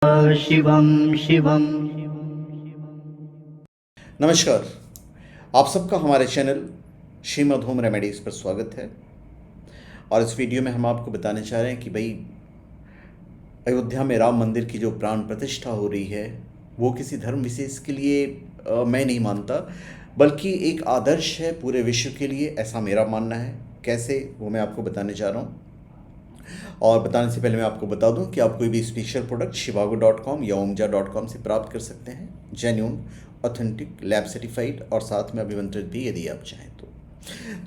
शिवम शिवम। नमस्कार, आप सबका हमारे चैनल श्रीमद् होम रेमेडीज़ पर स्वागत है। और इस वीडियो में हम आपको बताने चाह रहे हैं कि भाई अयोध्या में राम मंदिर की जो प्राण प्रतिष्ठा हो रही है वो किसी धर्म विशेष के लिए मैं नहीं मानता, बल्कि एक आदर्श है पूरे विश्व के लिए, ऐसा मेरा मानना है। कैसे, वो मैं आपको बताने जा रहा हूँ। और बताने से पहले मैं आपको बता दूं कि आप कोई भी स्पेशल प्रोडक्ट shivago.com या omja.com से प्राप्त कर सकते हैं, जेन्युइन, ऑथेंटिक, लैब सर्टिफाइड और साथ में अभिमंत्रित भी यदि आप चाहें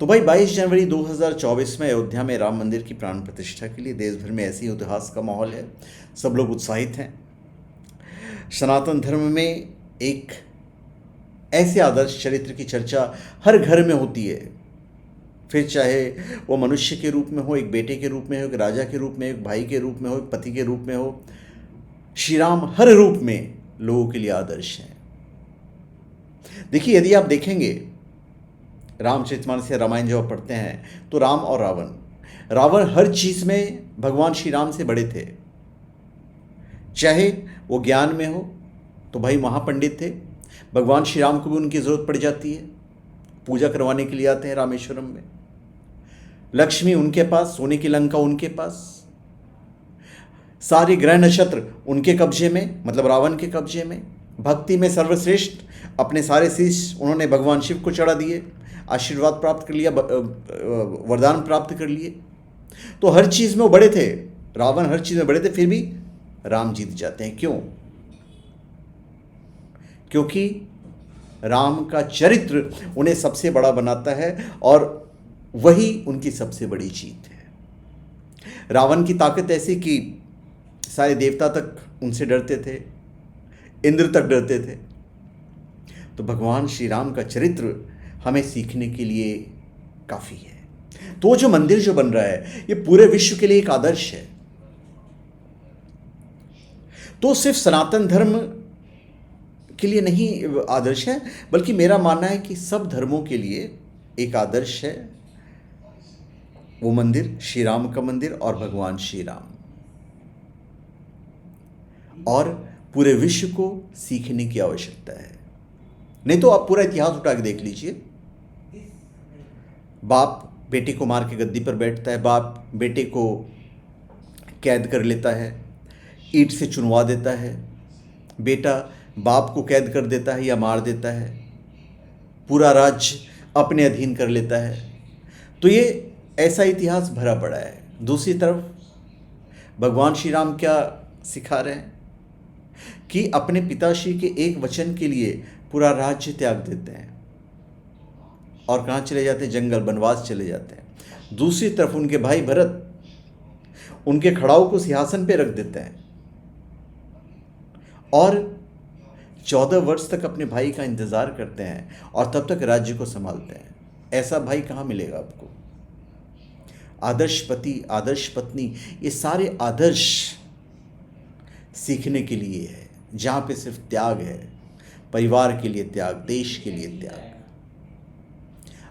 तो भाई 22 जनवरी 2024 में अयोध्या में राम मंदिर की प्राण प्रतिष्ठा के लिए देश भर में ऐसी इतिहास का माहौल है। सब लोग उत्साहित हैं। सनातन धर्म में एक ऐसे आदर्श चरित्र की चर्चा हर घर में होती है, फिर चाहे वो मनुष्य के रूप में हो, एक बेटे के रूप में हो, एक राजा के रूप में, एक भाई के रूप में हो, एक पति के रूप में हो। श्री राम हर रूप में लोगों के लिए आदर्श हैं। देखिए, यदि आप देखेंगे रामचरितमानस या रामायण जब आप पढ़ते हैं तो राम और रावण हर चीज़ में भगवान श्री राम से बड़े थे। चाहे वो ज्ञान में हो तो भाई महापंडित थे, भगवान श्री राम को भी उनकी ज़रूरत पड़ जाती है, पूजा करवाने के लिए आते हैं रामेश्वरम में। लक्ष्मी उनके पास, सोने की लंका उनके पास, सारे ग्रह नक्षत्र उनके कब्जे में, मतलब रावण के कब्जे में। भक्ति में सर्वश्रेष्ठ अपने सारे शीश उन्होंने भगवान शिव को चढ़ा दिए, आशीर्वाद प्राप्त कर लिया, वरदान प्राप्त कर लिए। तो हर चीज़ में वो बड़े थे, रावण हर चीज़ में बड़े थे, फिर भी राम जीत जाते हैं। क्यों? क्योंकि राम का चरित्र उन्हें सबसे बड़ा बनाता है और वही उनकी सबसे बड़ी जीत है। रावण की ताकत ऐसी कि सारे देवता तक उनसे डरते थे, इंद्र तक डरते थे। तो भगवान श्री राम का चरित्र हमें सीखने के लिए काफ़ी है। तो जो मंदिर जो बन रहा है ये पूरे विश्व के लिए एक आदर्श है। तो सिर्फ सनातन धर्म के लिए नहीं आदर्श है, बल्कि मेरा मानना है कि सब धर्मों के लिए एक आदर्श है वो मंदिर, श्री राम का मंदिर और भगवान श्री राम। और पूरे विश्व को सीखने की आवश्यकता है। नहीं तो आप पूरा इतिहास उठा के देख लीजिए। बाप बेटे को मार के गद्दी पर बैठता है, बाप बेटे को कैद कर लेता है, ईंट से चुनवा देता है, बेटा बाप को कैद कर देता है या मार देता है, पूरा राज्य अपने अधीन कर लेता है। तो ये ऐसा इतिहास भरा पड़ा है। दूसरी तरफ भगवान श्री राम क्या सिखा रहे हैं कि अपने पिताश्री के एक वचन के लिए पूरा राज्य त्याग देते हैं और कहाँ चले जाते हैं? जंगल, वनवास चले जाते हैं। दूसरी तरफ उनके भाई भरत उनके खड़ाऊ को सिंहासन पे रख देते हैं और 14 वर्ष तक अपने भाई का इंतजार करते हैं और तब तक राज्य को संभालते हैं। ऐसा भाई कहाँ मिलेगा आपको? आदर्श पति, आदर्श पत्नी, ये सारे आदर्श सीखने के लिए है, जहाँ पे सिर्फ त्याग है, परिवार के लिए त्याग, देश के लिए त्याग।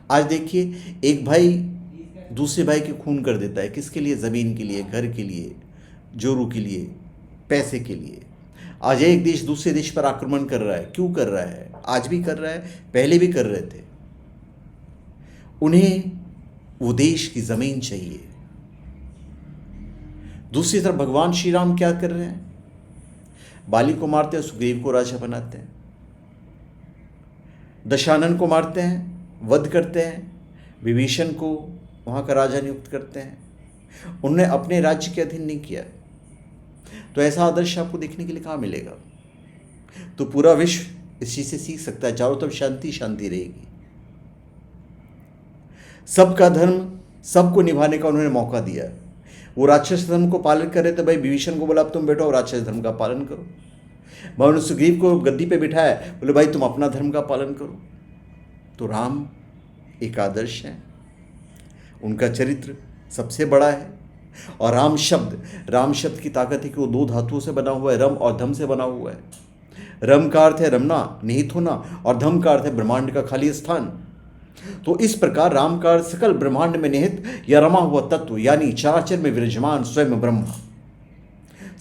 आज देखिए, एक भाई दूसरे भाई के खून कर देता है, किसके लिए? ज़मीन के लिए, घर के लिए, जोरू के लिए, पैसे के लिए। आज एक देश दूसरे देश पर आक्रमण कर रहा है। क्यों कर रहा है? आज भी कर रहा है, पहले भी कर रहे थे। उन्हें वो देश की ज़मीन चाहिए। दूसरी तरफ भगवान श्री राम क्या कर रहे हैं? बाली को मारते हैं, सुग्रीव को राजा बनाते हैं, दशानन को मारते हैं, वध करते हैं, विभीषण को वहाँ का राजा नियुक्त करते हैं। उन्होंने अपने राज्य के अधीन नहीं किया। तो ऐसा आदर्श आपको देखने के लिए कहाँ मिलेगा? तो पूरा विश्व इस चीज़ से सीख सकता है। चारों तरफ शांति शांति रहेगी। सबका धर्म सबको निभाने का उन्होंने मौका दिया। वो राक्षस धर्म को पालन कर रहे थे, भाई विभीषण को बोला अब तुम बैठो और राक्षस धर्म का पालन करो। भगवान सुग्रीव को गद्दी पे बिठाया, बोले भाई तुम अपना धर्म का पालन करो। तो राम एक आदर्श है, उनका चरित्र सबसे बड़ा है। और राम शब्द की ताकत है कि वो दो धातुओं से बना हुआ है, रम और धम से बना हुआ है। रम का अर्थ है रमना, निहित होना, और धम का अर्थ है ब्रह्मांड का खाली स्थान। तो इस प्रकार राम का अर्थ सकल ब्रह्मांड में निहित या रमा हुआ तत्व, यानी चराचर में विराजमान स्वयं ब्रह्म।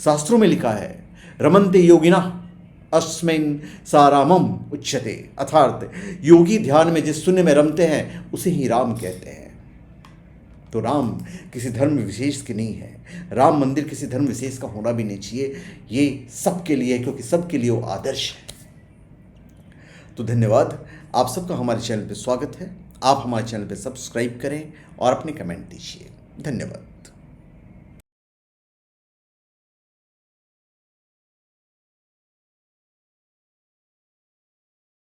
शास्त्रों में लिखा है रमन्ते योगिनः अस्मिन् सारामम उच्यते। अर्थात योगी ध्यान में जिस शून्य में रमते हैं उसे ही राम कहते हैं। तो राम किसी धर्म विशेष की नहीं है, राम मंदिर किसी धर्म विशेष का होना भी नहीं चाहिए, ये सबके लिए है, क्योंकि सबके लिए वो आदर्श है। तो धन्यवाद, आप सबका हमारे चैनल पर स्वागत है। आप हमारे चैनल पर सब्सक्राइब करें और अपने कमेंट दीजिए। धन्यवाद।